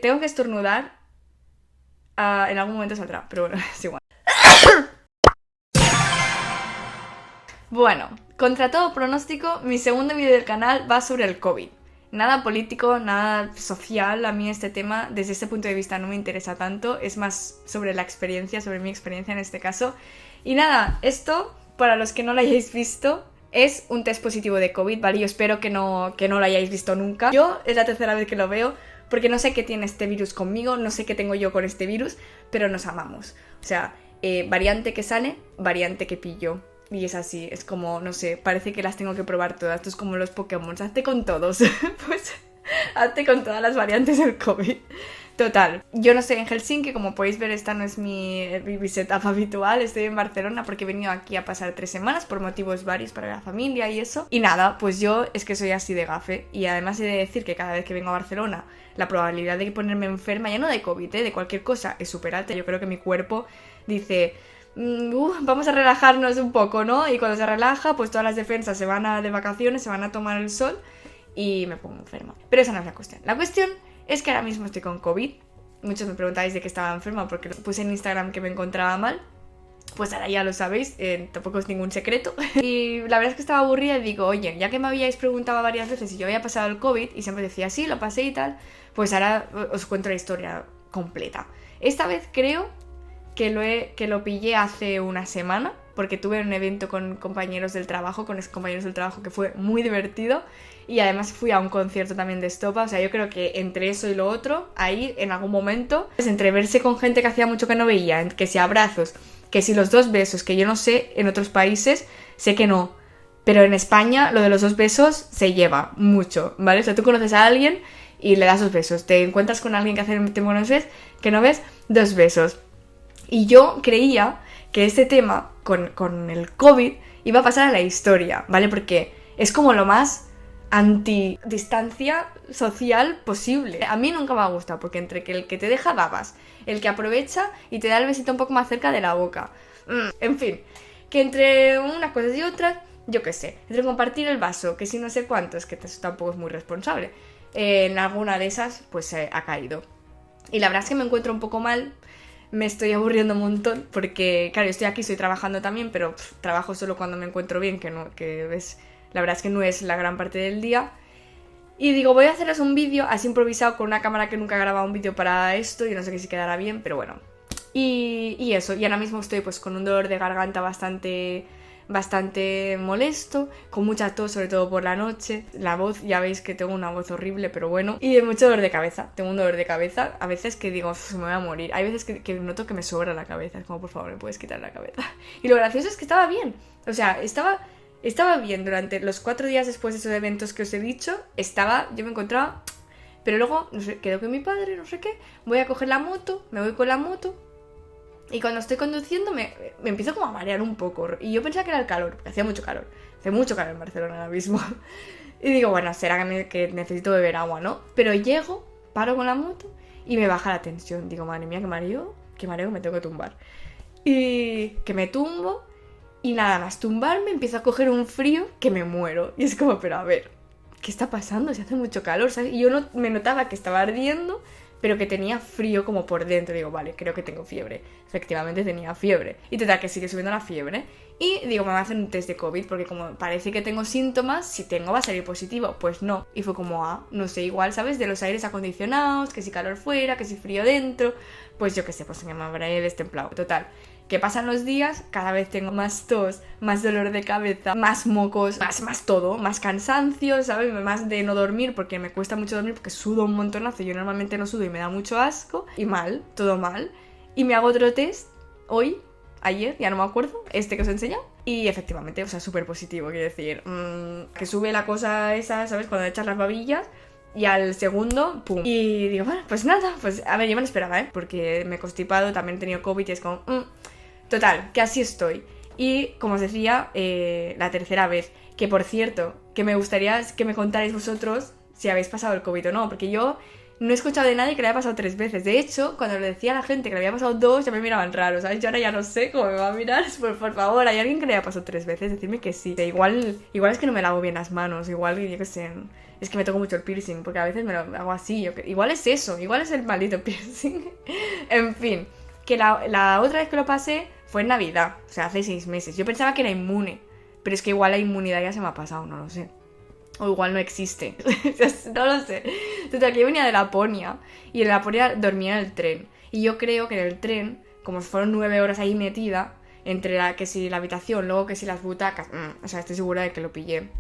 Tengo que estornudar. En algún momento saldrá, pero bueno, es igual. Bueno, contra todo pronóstico, mi segundo vídeo del canal va sobre el COVID. Nada político, nada social, a mí este tema desde este punto de vista no me interesa tanto, es más sobre la experiencia, sobre mi experiencia en este caso. Y nada, esto, para los que no lo hayáis visto, es un test positivo de COVID, ¿vale? Yo espero que no lo hayáis visto nunca. Yo es la tercera vez que lo veo, porque no sé qué tiene este virus conmigo, no sé qué tengo yo con este virus, pero nos amamos. O sea, variante que sale, variante que pillo. Y es así, es como, no sé, parece que las tengo que probar todas. Esto es como los Pokémon, hazte con todos. Pues hazte con todas las variantes del COVID. Total, yo no estoy en Helsinki, como podéis ver esta no es mi setup habitual, estoy en Barcelona porque he venido aquí a pasar 3 semanas por motivos varios para la familia y eso. Y nada, pues yo es que soy así de gafe y además he de decir que cada vez que vengo a Barcelona la probabilidad de ponerme enferma, ya no de COVID, de cualquier cosa, es súper alta. Yo creo que mi cuerpo dice... vamos a relajarnos un poco, ¿no? Y cuando se relaja, pues todas las defensas se van de vacaciones, se van a tomar el sol y me pongo enferma. Pero esa no es la cuestión. La cuestión es que ahora mismo estoy con COVID. Muchos me preguntáis de que estaba enferma porque puse en Instagram que me encontraba mal. Pues ahora ya lo sabéis, tampoco es ningún secreto. Y la verdad es que estaba aburrida y digo, oye, ya que me habíais preguntado varias veces si yo había pasado el COVID y siempre decía, sí, lo pasé y tal, pues ahora os cuento la historia completa. Esta vez creo que lo pillé hace una semana, porque tuve un evento con compañeros del trabajo, con compañeros del trabajo que fue muy divertido, y además fui a un concierto también de estopa, o sea, yo creo que entre eso y lo otro, ahí en algún momento, pues entre verse con gente que hacía mucho que no veía, que si abrazos, que si los 2 besos, que yo no sé, en otros países sé que no, pero en España lo de los 2 besos se lleva mucho, ¿vale? O sea, tú conoces a alguien y le das 2 besos, te encuentras con alguien que hace tiempo que no ves, 2 besos. Y yo creía que este tema con el COVID iba a pasar a la historia, ¿vale? Porque es como lo más anti-distancia social posible. A mí nunca me ha gustado, porque entre que el que te deja babas, el que aprovecha y te da el besito un poco más cerca de la boca. En fin, que entre unas cosas y otras, yo qué sé, entre compartir el vaso, que si no sé cuánto, es que eso tampoco es muy responsable. En alguna de esas, pues ha caído. Y la verdad es que me encuentro un poco mal. Me estoy aburriendo un montón porque, claro, estoy aquí, estoy trabajando también, pero trabajo solo cuando me encuentro bien, la verdad es que no es la gran parte del día. Y digo, voy a haceros un vídeo así improvisado con una cámara que nunca he grabado un vídeo para esto y no sé si quedará bien, pero bueno. Y eso, y ahora mismo estoy pues con un dolor de garganta bastante molesto, con mucha tos, sobre todo por la noche. La voz, ya veis que tengo una voz horrible, pero bueno. Y mucho dolor de cabeza, tengo un dolor de cabeza. A veces que digo, me voy a morir. Hay veces que noto que me sobra la cabeza, es como, por favor, me puedes quitar la cabeza. Y lo gracioso es que estaba bien, o sea, estaba bien durante los 4 días después de esos eventos que os he dicho. Yo me encontraba, pero luego, no sé, quedo con mi padre, no sé qué. Voy a coger la moto, me voy con la moto. Y cuando estoy conduciendo me empiezo como a marear un poco. Y yo pensaba que era el calor, porque hacía mucho calor. Hace mucho calor en Barcelona ahora mismo. Y digo, bueno, será que necesito beber agua, ¿no? Pero llego, paro con la moto y me baja la tensión. Digo, madre mía, qué mareo, me tengo que tumbar. Y que me tumbo y nada más tumbarme empiezo a coger un frío que me muero. Y es como, pero a ver, ¿qué está pasando? Se hace mucho calor, ¿sabes? Y yo no me notaba que estaba ardiendo, pero que tenía frío como por dentro. Digo, vale, creo que tengo fiebre. Efectivamente tenía fiebre. Y total, que sigue subiendo la fiebre. Y digo, me van a hacer un test de COVID, porque como parece que tengo síntomas, si tengo va a salir positivo. Pues no. Y fue como, no sé, igual, ¿sabes? De los aires acondicionados, que si calor fuera, que si frío dentro. Pues yo qué sé, pues me habré destemplado. Total, que pasan los días, cada vez tengo más tos, más dolor de cabeza, más mocos, más todo, más cansancio, ¿sabes? Más de no dormir, porque me cuesta mucho dormir, porque sudo un montonazo, yo normalmente no sudo y me da mucho asco, y mal, todo mal. Y me hago otro test hoy, ayer, ya no me acuerdo, que os he enseñado, y efectivamente, o sea, súper positivo, quiero decir, que sube la cosa esa, ¿sabes? Cuando echas las babillas. Y al segundo, pum. Y digo, bueno, pues nada, pues a ver, yo me lo esperaba, ¿eh? Porque me he constipado, también he tenido COVID y es como... Total, que así estoy. Y, como os decía, la tercera vez. Que, por cierto, que me gustaría que me contarais vosotros si habéis pasado el COVID o no. Porque yo no he escuchado de nadie que le haya pasado 3 veces. De hecho, cuando le decía a la gente que le había pasado 2, ya me miraban raro, ¿sabes? Yo ahora ya no sé cómo me va a mirar. Por favor, ¿hay alguien que le haya pasado 3 veces? Decidme que sí. Igual es que no me lavo bien las manos, igual, yo qué sé, es que me toco mucho el piercing, porque a veces me lo hago así. Igual es eso, igual es el maldito piercing. En fin, que la otra vez que lo pasé fue en Navidad, o sea, hace 6 meses. Yo pensaba que era inmune, pero es que igual la inmunidad ya se me ha pasado, no lo sé. O igual no existe. No lo sé. Total, que yo venía de Laponia. Y en Laponia dormía en el tren. Y yo creo que en el tren, como fueron 9 horas ahí metida, entre que si la habitación, luego que si las butacas. O sea, estoy segura de que lo pillé.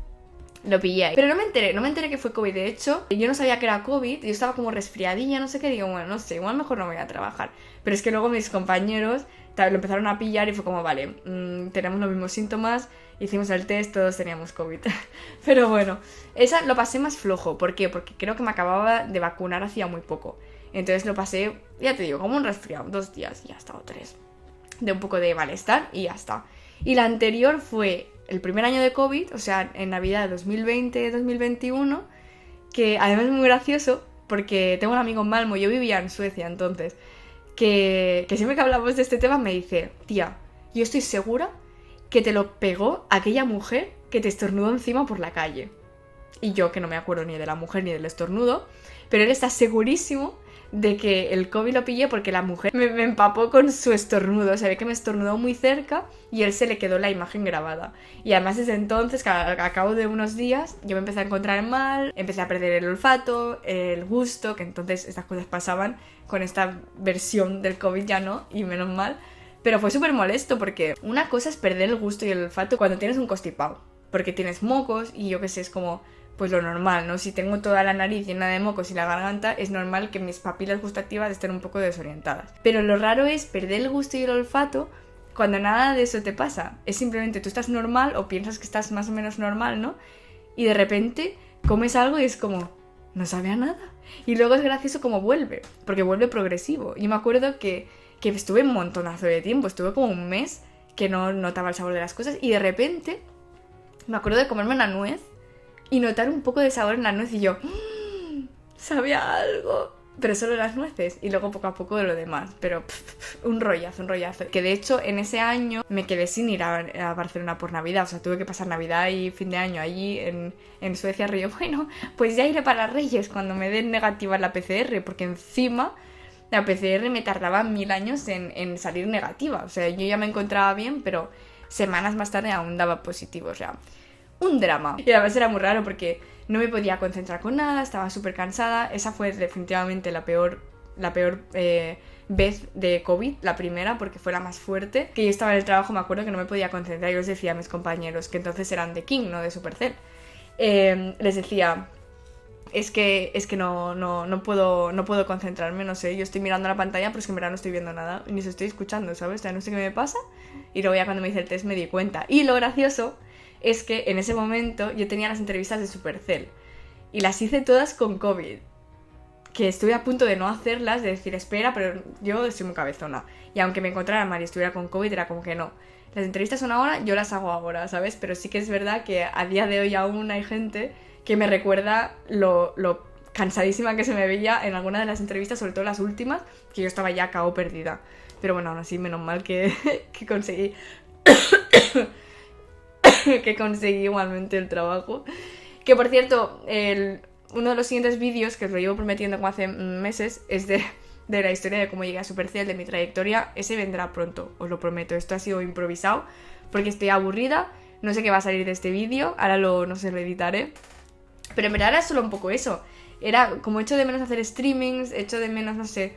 Lo pillé ahí. Pero no me enteré que fue COVID. De hecho, yo no sabía que era COVID. Yo estaba como resfriadilla, no sé qué. Digo, bueno, no sé, igual mejor no voy a trabajar. Pero es que luego mis compañeros lo empezaron a pillar y fue como, vale, tenemos los mismos síntomas. Hicimos el test, todos teníamos COVID. Pero bueno, esa lo pasé más flojo. ¿Por qué? Porque creo que me acababa de vacunar hacía muy poco. Entonces lo pasé, ya te digo, como un resfriado, 2 días y ya está, o 3. De un poco de malestar y ya está. Y la anterior fue el primer año de COVID, o sea, en Navidad de 2020-2021, que además es muy gracioso porque tengo un amigo en Malmo, yo vivía en Suecia entonces, que siempre que hablamos de este tema me dice, tía, yo estoy segura que te lo pegó aquella mujer que te estornudó encima por la calle. Y yo, que no me acuerdo ni de la mujer ni del estornudo, pero él está segurísimo de que el COVID lo pillé porque la mujer me empapó con su estornudo. Se ve que me estornudó muy cerca y él se le quedó la imagen grabada. Y además desde entonces, a cabo de unos días, yo me empecé a encontrar mal, empecé a perder el olfato, el gusto, que entonces estas cosas pasaban con esta versión del COVID, ya no, y menos mal. Pero fue súper molesto porque una cosa es perder el gusto y el olfato cuando tienes un constipado. Porque tienes mocos y yo qué sé, es como pues lo normal, ¿no? Si tengo toda la nariz llena de mocos y la garganta, es normal que mis papilas gustativas estén un poco desorientadas. Pero lo raro es perder el gusto y el olfato cuando nada de eso te pasa. Es simplemente tú estás normal o piensas que estás más o menos normal, ¿no? Y de repente comes algo y es como, no sabe a nada. Y luego es gracioso como vuelve, porque vuelve progresivo. Yo me acuerdo que estuve un montonazo de tiempo, estuve como un mes que no notaba el sabor de las cosas y de repente me acuerdo de comerme una nuez y notar un poco de sabor en la nuez y yo, sabía algo, pero solo las nueces y luego poco a poco de lo demás, pero un rollazo. Que de hecho en ese año me quedé sin ir a Barcelona por Navidad, o sea, tuve que pasar Navidad y fin de año allí en Suecia. Río, bueno, pues ya iré para Reyes cuando me den negativa la PCR, porque encima la PCR me tardaba 1000 años en salir negativa, o sea, yo ya me encontraba bien, pero semanas más tarde aún daba positivo, o sea, un drama. Y además era muy raro porque no me podía concentrar con nada, estaba súper cansada. Esa fue definitivamente la peor vez de COVID, la primera, porque fue la más fuerte. Que yo estaba en el trabajo, me acuerdo que no me podía concentrar y les decía a mis compañeros, que entonces eran de King, no de Supercell, les decía, es que no puedo concentrarme, no sé, yo estoy mirando la pantalla pero es que en verdad no estoy viendo nada, ni se estoy escuchando, ¿sabes? O sea, no sé qué me pasa. Y luego ya cuando me hice el test me di cuenta. Y lo gracioso es que en ese momento yo tenía las entrevistas de Supercell y las hice todas con COVID, que estuve a punto de no hacerlas, de decir espera, pero yo estoy muy cabezona y aunque me encontrara mal y estuviera con COVID era como que no, las entrevistas son ahora, yo las hago ahora, ¿sabes? Pero sí que es verdad que a día de hoy aún hay gente que me recuerda lo cansadísima que se me veía en alguna de las entrevistas, sobre todo las últimas, que yo estaba ya cao perdida. Pero bueno, aún así menos mal que conseguí que conseguí igualmente el trabajo. Que por cierto, uno de los siguientes vídeos, que os lo llevo prometiendo como hace meses, es de la historia de cómo llegué a Supercell, de mi trayectoria. Ese vendrá pronto, os lo prometo. Esto ha sido improvisado porque estoy aburrida, no sé qué va a salir de este vídeo, ahora no sé, lo editaré. Pero en verdad era solo un poco eso. Era como echo de menos hacer streamings, echo de menos, no sé,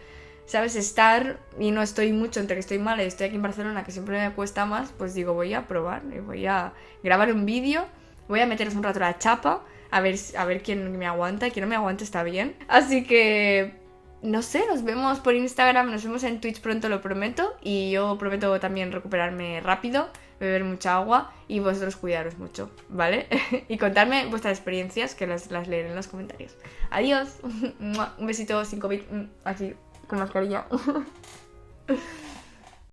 ¿sabes? Estar, y no estoy mucho entre que estoy mala y estoy aquí en Barcelona, que siempre me cuesta más, pues digo, voy a probar, y voy a grabar un vídeo, voy a meteros un rato la chapa, a ver quién me aguanta, y quien no me aguante está bien. Así que, no sé, nos vemos por Instagram, nos vemos en Twitch pronto, lo prometo, y yo prometo también recuperarme rápido, beber mucha agua y vosotros cuidaros mucho, ¿vale? Y contarme vuestras experiencias, que las leeré en los comentarios. Adiós, un besito sin COVID, así, con mascarilla.